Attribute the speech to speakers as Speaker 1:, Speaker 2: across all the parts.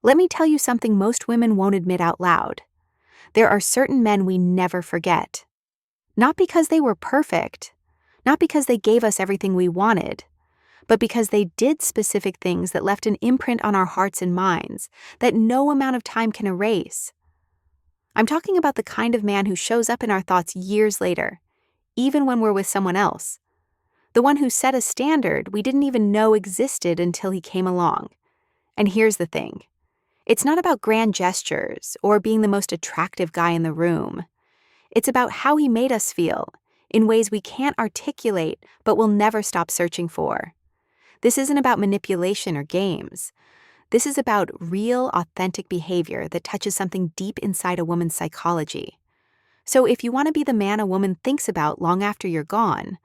Speaker 1: Let me tell you something most women won't admit out loud. There are certain men we never forget. Not because they were perfect, not because they gave us everything we wanted, but because they did specific things that left an imprint on our hearts and minds that no amount of time can erase. I'm talking about the kind of man who shows up in our thoughts years later, even when we're with someone else. The one who set a standard we didn't even know existed until he came along. And here's the thing. It's not about grand gestures or being the most attractive guy in the room. It's about how he made us feel, in ways we can't articulate but will never stop searching for. This isn't about manipulation or games. This is about real, authentic behavior that touches something deep inside a woman's psychology. So if you want to be the man a woman thinks about long after you're gone,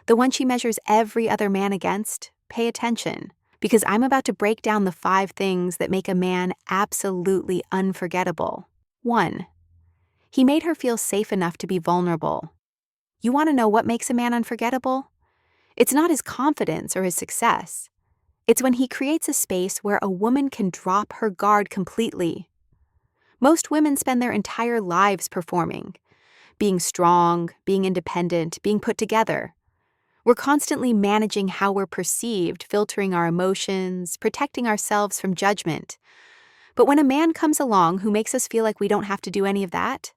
Speaker 1: the one she measures every other man against, pay attention, because I'm about to break down the 5 things that make a man absolutely unforgettable. 1. He made her feel safe enough to be vulnerable. You want to know what makes a man unforgettable? It's not his confidence or his success. It's when he creates a space where a woman can drop her guard completely. Most women spend their entire lives performing, being strong, being independent, being put together. We're constantly managing how we're perceived, filtering our emotions, protecting ourselves from judgment. But when a man comes along who makes us feel like we don't have to do any of that,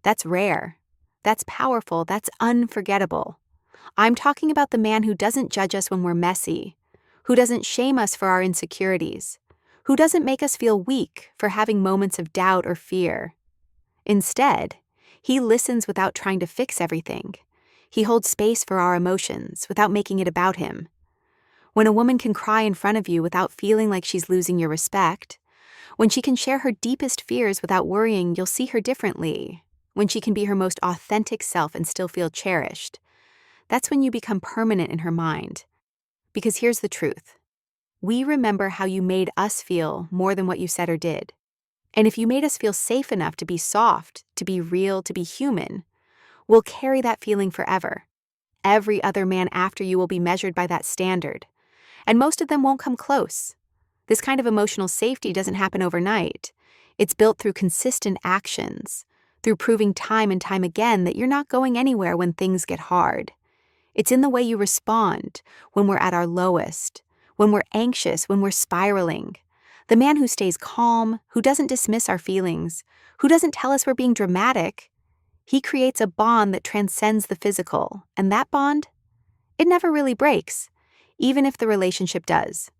Speaker 1: that's rare. That's powerful. That's unforgettable. I'm talking about the man who doesn't judge us when we're messy, who doesn't shame us for our insecurities, who doesn't make us feel weak for having moments of doubt or fear. Instead, he listens without trying to fix everything. He holds space for our emotions without making it about him. When a woman can cry in front of you without feeling like she's losing your respect, when she can share her deepest fears without worrying you'll see her differently, when she can be her most authentic self and still feel cherished, that's when you become permanent in her mind. Because here's the truth. We remember how you made us feel more than what you said or did. And if you made us feel safe enough to be soft, to be real, to be human, we'll carry that feeling forever. Every other man after you will be measured by that standard. And most of them won't come close. This kind of emotional safety doesn't happen overnight. It's built through consistent actions, through proving time and time again that you're not going anywhere when things get hard. It's in the way you respond when we're at our lowest, when we're anxious, when we're spiraling. The man who stays calm, who doesn't dismiss our feelings, who doesn't tell us we're being dramatic, he creates a bond that transcends the physical. And that bond, it never really breaks, even if the relationship does.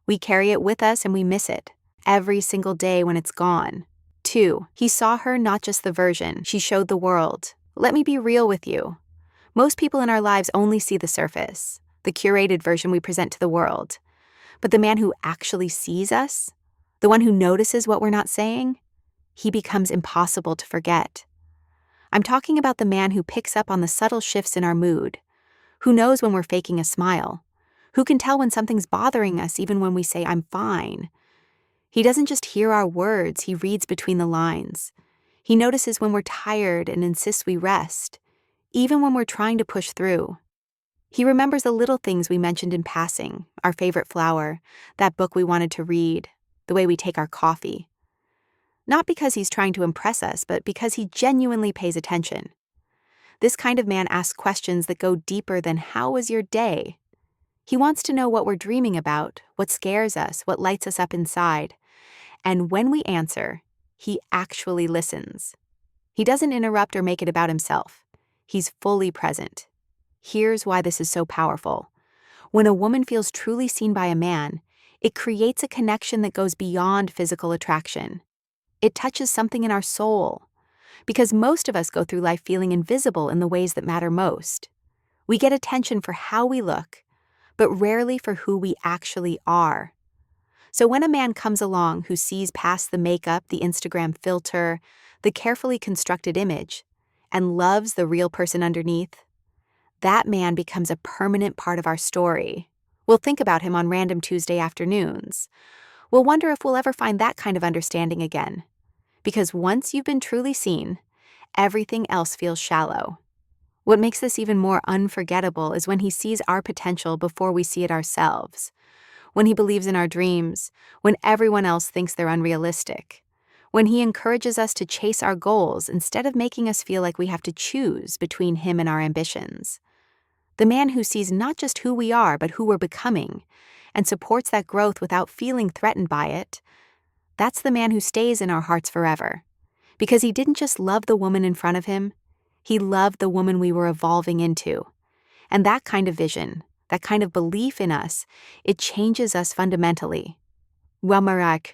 Speaker 1: We carry it with us and we miss it every single day when it's gone. 2. He saw her not just the version she showed the world. Let me be real with you. Most people in our lives only see the surface, the curated version we present to the world. But the man who actually sees us, the one who notices what we're not saying, he becomes impossible to forget. I'm talking about the man who picks up on the subtle shifts in our mood, who knows when we're faking a smile, who can tell when something's bothering us even when we say, "I'm fine." He doesn't just hear our words, he reads between the lines. He notices when we're tired and insists we rest, even when we're trying to push through. He remembers the little things we mentioned in passing, our favorite flower, that book we wanted to read, the way we take our coffee. Not because he's trying to impress us, but because he genuinely pays attention. This kind of man asks questions that go deeper than "How was your day?" He wants to know what we're dreaming about, what scares us, what lights us up inside. And when we answer, he actually listens. He doesn't interrupt or make it about himself. He's fully present. Here's why this is so powerful. When a woman feels truly seen by a man, it creates a connection that goes beyond physical attraction. It touches something in our soul. Because most of us go through life feeling invisible in the ways that matter most. We get attention for how we look, but rarely for who we actually are. So when a man comes along who sees past the makeup, the Instagram filter, the carefully constructed image, and loves the real person underneath, that man becomes a permanent part of our story. We'll think about him on random Tuesday afternoons. We'll wonder if we'll ever find that kind of understanding again. Because once you've been truly seen, everything else feels shallow. What makes this even more unforgettable is when he sees our potential before we see it ourselves. when he believes in our dreams, when everyone else thinks they're unrealistic, when he encourages us to chase our goals instead of making us feel like we have to choose between him and our ambitions. The man who sees not just who we are, but who we're becoming, and supports that growth without feeling threatened by it, that's the man who stays in our hearts forever. Because he didn't just love the woman in front of him, he loved the woman we were evolving into. And that kind of vision, that kind of belief in us, it changes us fundamentally. Wamarak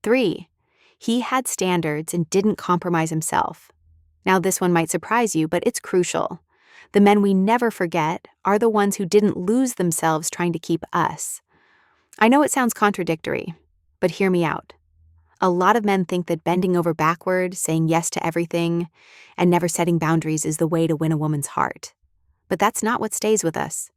Speaker 1: 3. He had standards and didn't compromise himself. Now this one might surprise you, but it's crucial. The men we never forget are the ones who didn't lose themselves trying to keep us. I know it sounds contradictory, but hear me out. A lot of men think that bending over backward, saying yes to everything, and never setting boundaries is the way to win a woman's heart. But that's not what stays with us.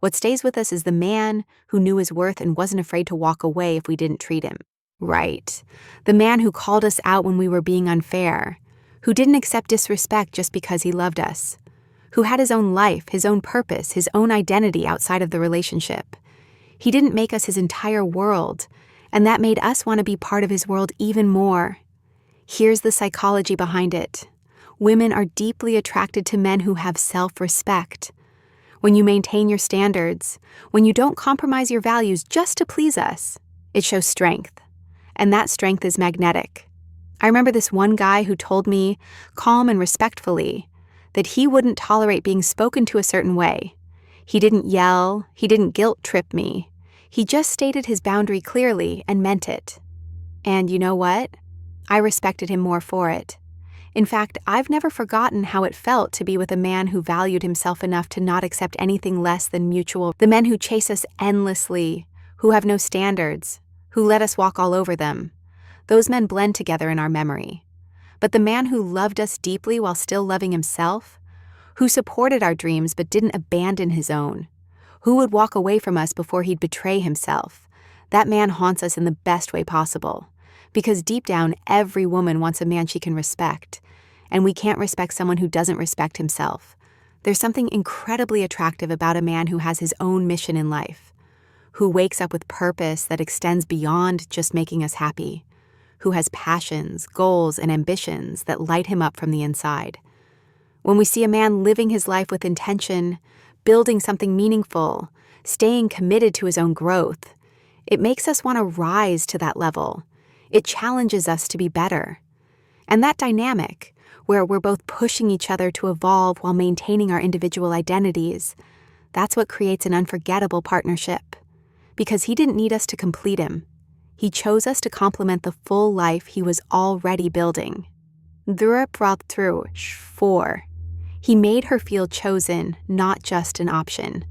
Speaker 1: What stays with us is the man who knew his worth and wasn't afraid to walk away if we didn't treat him right. The man who called us out when we were being unfair, who didn't accept disrespect just because he loved us, who had his own life, his own purpose, his own identity outside of the relationship. He didn't make us his entire world, and that made us want to be part of his world even more. Here's the psychology behind it. Women are deeply attracted to men who have self-respect. When you maintain your standards, when you don't compromise your values just to please us, it shows strength. And that strength is magnetic. I remember this one guy who told me, calm and respectfully, that he wouldn't tolerate being spoken to a certain way. He didn't yell, he didn't guilt trip me. He just stated his boundary clearly and meant it. And you know what? I respected him more for it. In fact, I've never forgotten how it felt to be with a man who valued himself enough to not accept anything less than mutual. The men who chase us endlessly, who have no standards, who let us walk all over them. Those men blend together in our memory. But the man who loved us deeply while still loving himself, who supported our dreams but didn't abandon his own, who would walk away from us before he'd betray himself, that man haunts us in the best way possible. Because deep down, every woman wants a man she can respect, and we can't respect someone who doesn't respect himself. There's something incredibly attractive about a man who has his own mission in life, who wakes up with purpose that extends beyond just making us happy, who has passions, goals, and ambitions that light him up from the inside. When we see a man living his life with intention, building something meaningful, staying committed to his own growth, it makes us want to rise to that level. It challenges us to be better. And that dynamic, where we're both pushing each other to evolve while maintaining our individual identities, that's what creates an unforgettable partnership. Because he didn't need us to complete him. He chose us to complement the full life he was already building. 4. He made her feel chosen, not just an option.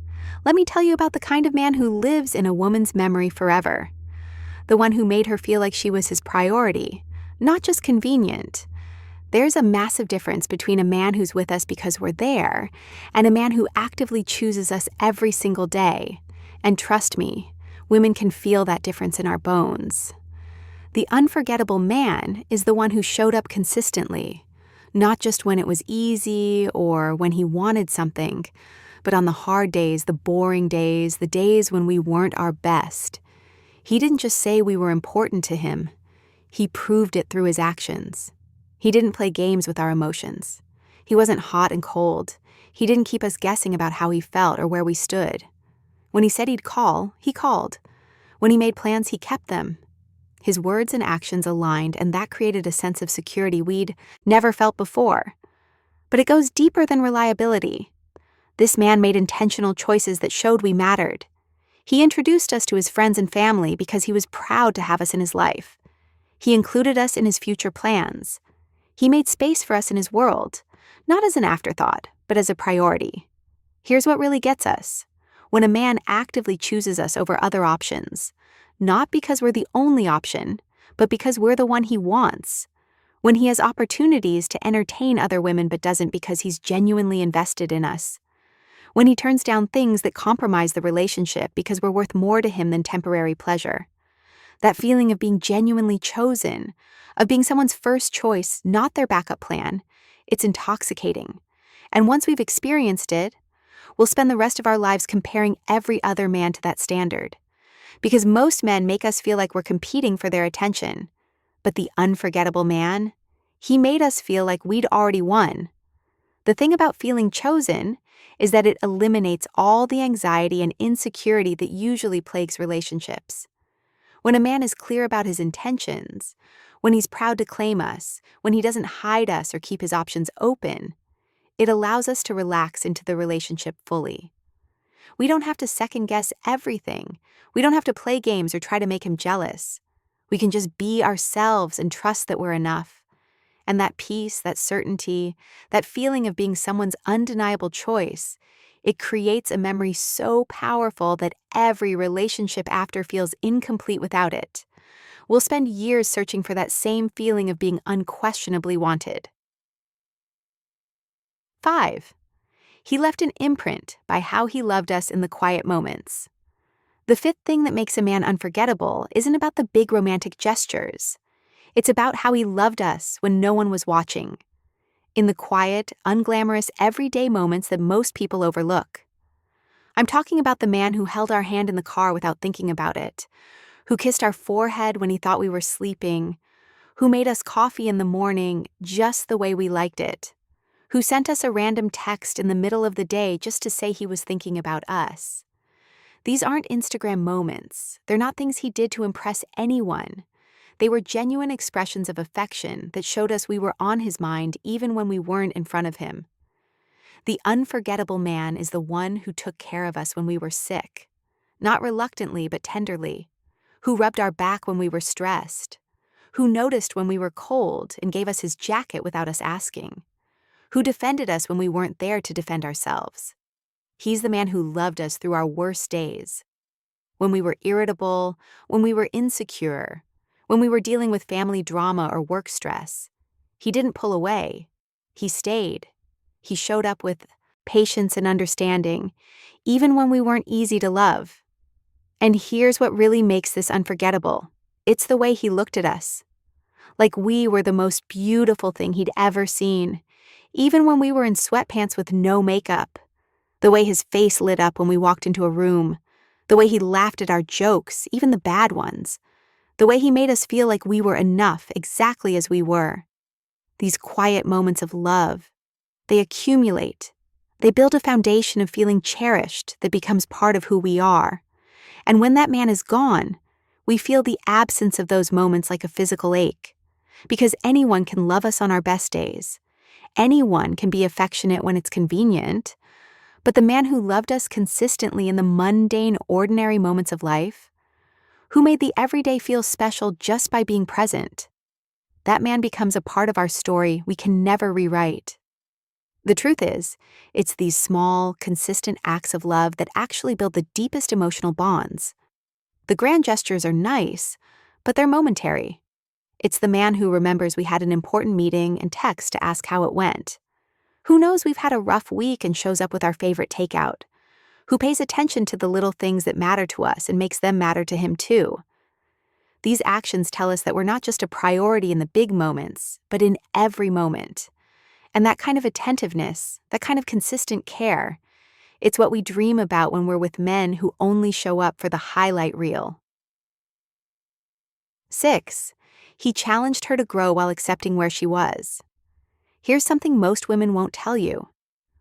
Speaker 1: Let me tell you about the kind of man who lives in a woman's memory forever. The one who made her feel like she was his priority, not just convenient. There's a massive difference between a man who's with us because we're there and a man who actively chooses us every single day. And trust me, women can feel that difference in our bones. The unforgettable man is the one who showed up consistently, not just when it was easy or when he wanted something, but on the hard days, the boring days, the days when we weren't our best. He didn't just say we were important to him. He proved it through his actions. He didn't play games with our emotions. He wasn't hot and cold. He didn't keep us guessing about how he felt or where we stood. When he said he'd call, he called. When he made plans, he kept them. His words and actions aligned, and that created a sense of security we'd never felt before. But it goes deeper than reliability. This man made intentional choices that showed we mattered. He introduced us to his friends and family because he was proud to have us in his life. He included us in his future plans. He made space for us in his world, not as an afterthought, but as a priority. Here's what really gets us. When a man actively chooses us over other options, not because we're the only option, but because we're the one he wants. When he has opportunities to entertain other women but doesn't because he's genuinely invested in us. When he turns down things that compromise the relationship because we're worth more to him than temporary pleasure. That feeling of being genuinely chosen, of being someone's first choice, not their backup plan, it's intoxicating. And once we've experienced it, we'll spend the rest of our lives comparing every other man to that standard. Because most men make us feel like we're competing for their attention. But the unforgettable man, he made us feel like we'd already won. The thing about feeling chosen is that it eliminates all the anxiety and insecurity that usually plagues relationships. When a man is clear about his intentions, when he's proud to claim us, when he doesn't hide us or keep his options open, it allows us to relax into the relationship fully. We don't have to second-guess everything. We don't have to play games or try to make him jealous. We can just be ourselves and trust that we're enough. And that peace, that certainty, that feeling of being someone's undeniable choice, it creates a memory so powerful that every relationship after feels incomplete without it. We'll spend years searching for that same feeling of being unquestionably wanted. 5. He left an imprint by how he loved us in the quiet moments. The fifth thing that makes a man unforgettable isn't about the big romantic gestures. It's about how he loved us when no one was watching. In the quiet, unglamorous, everyday moments that most people overlook. I'm talking about the man who held our hand in the car without thinking about it, who kissed our forehead when he thought we were sleeping, who made us coffee in the morning just the way we liked it, who sent us a random text in the middle of the day just to say he was thinking about us. These aren't Instagram moments. They're not things he did to impress anyone. They were genuine expressions of affection that showed us we were on his mind even when we weren't in front of him. The unforgettable man is the one who took care of us when we were sick, not reluctantly but tenderly, who rubbed our back when we were stressed, who noticed when we were cold and gave us his jacket without us asking, who defended us when we weren't there to defend ourselves. He's the man who loved us through our worst days. When we were irritable, when we were insecure, when we were dealing with family drama or work stress, he didn't pull away. He stayed. He showed up with patience and understanding, even when we weren't easy to love. And here's what really makes this unforgettable. It's the way he looked at us. Like we were the most beautiful thing he'd ever seen, even when we were in sweatpants with no makeup. The way his face lit up when we walked into a room. The way he laughed at our jokes, even the bad ones. The way he made us feel like we were enough exactly as we were. These quiet moments of love, they accumulate. They build a foundation of feeling cherished that becomes part of who we are. And when that man is gone, we feel the absence of those moments like a physical ache. Because anyone can love us on our best days. Anyone can be affectionate when it's convenient. But the man who loved us consistently in the mundane, ordinary moments of life, who made the everyday feel special just by being present, that man becomes a part of our story we can never rewrite. The truth is, it's these small, consistent acts of love that actually build the deepest emotional bonds. The grand gestures are nice, but they're momentary. It's the man who remembers we had an important meeting and texts to ask how it went. Who knows we've had a rough week and shows up with our favorite takeout? Who pays attention to the little things that matter to us and makes them matter to him too? These actions tell us that we're not just a priority in the big moments, but in every moment. And that kind of attentiveness, that kind of consistent care, it's what we dream about when we're with men who only show up for the highlight reel. 6. He challenged her to grow while accepting where she was. Here's something most women won't tell you.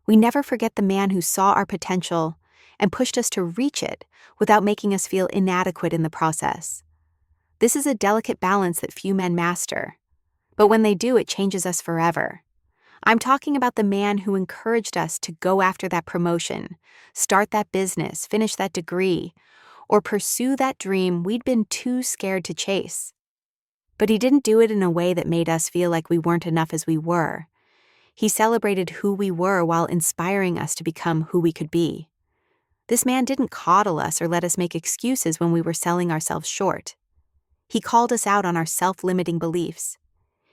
Speaker 1: We never forget the man who saw our potential and pushed us to reach it without making us feel inadequate in the process. This is a delicate balance that few men master. But when they do, it changes us forever. I'm talking about the man who encouraged us to go after that promotion, start that business, finish that degree, or pursue that dream we'd been too scared to chase. But he didn't do it in a way that made us feel like we weren't enough as we were. He celebrated who we were while inspiring us to become who we could be. This man didn't coddle us or let us make excuses when we were selling ourselves short. He called us out on our self-limiting beliefs.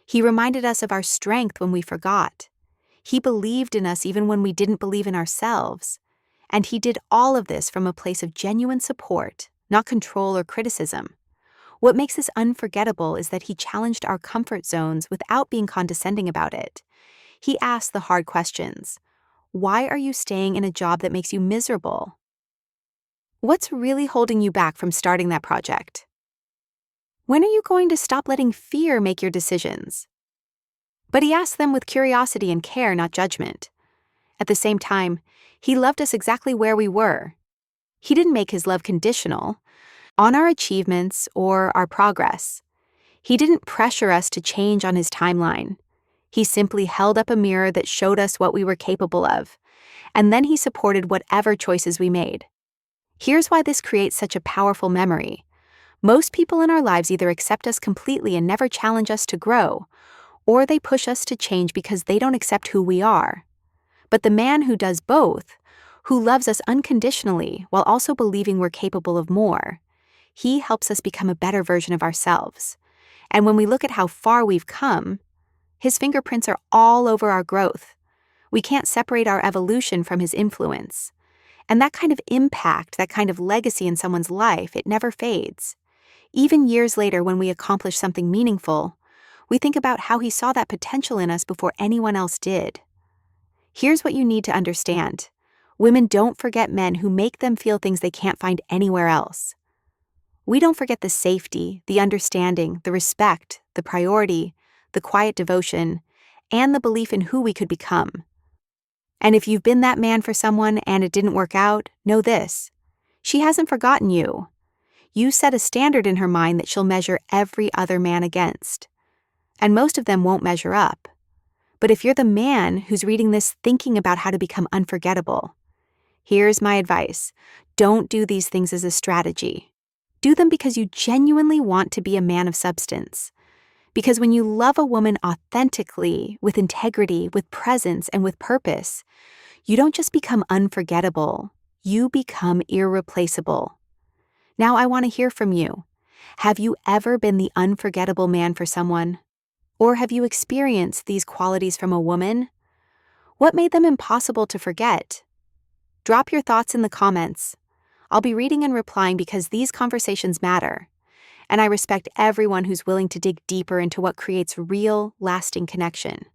Speaker 1: He reminded us of our strength when we forgot. He believed in us even when we didn't believe in ourselves. And he did all of this from a place of genuine support, not control or criticism. What makes this unforgettable is that he challenged our comfort zones without being condescending about it. He asked the hard questions. Why are you staying in a job that makes you miserable? What's really holding you back from starting that project? When are you going to stop letting fear make your decisions? But he asked them with curiosity and care, not judgment. At the same time, he loved us exactly where we were. He didn't make his love conditional on our achievements or our progress. He didn't pressure us to change on his timeline. He simply held up a mirror that showed us what we were capable of, and then he supported whatever choices we made. Here's why this creates such a powerful memory. Most people in our lives either accept us completely and never challenge us to grow, or they push us to change because they don't accept who we are. But the man who does both, who loves us unconditionally while also believing we're capable of more, he helps us become a better version of ourselves. And when we look at how far we've come, his fingerprints are all over our growth. We can't separate our evolution from his influence. And that kind of impact, that kind of legacy in someone's life, it never fades. Even years later, when we accomplish something meaningful, we think about how he saw that potential in us before anyone else did. Here's what you need to understand. Women don't forget men who make them feel things they can't find anywhere else. We don't forget the safety, the understanding, the respect, the priority, the quiet devotion, and the belief in who we could become. And if you've been that man for someone and it didn't work out, know this: she hasn't forgotten you. You set a standard in her mind that she'll measure every other man against. And most of them won't measure up. But if you're the man who's reading this thinking about how to become unforgettable, here's my advice. Don't do these things as a strategy. Do them because you genuinely want to be a man of substance. Because when you love a woman authentically, with integrity, with presence, and with purpose, you don't just become unforgettable, you become irreplaceable. Now I want to hear from you. Have you ever been the unforgettable man for someone? Or have you experienced these qualities from a woman? What made them impossible to forget? Drop your thoughts in the comments. I'll be reading and replying because these conversations matter. And I respect everyone who's willing to dig deeper into what creates real, lasting connection.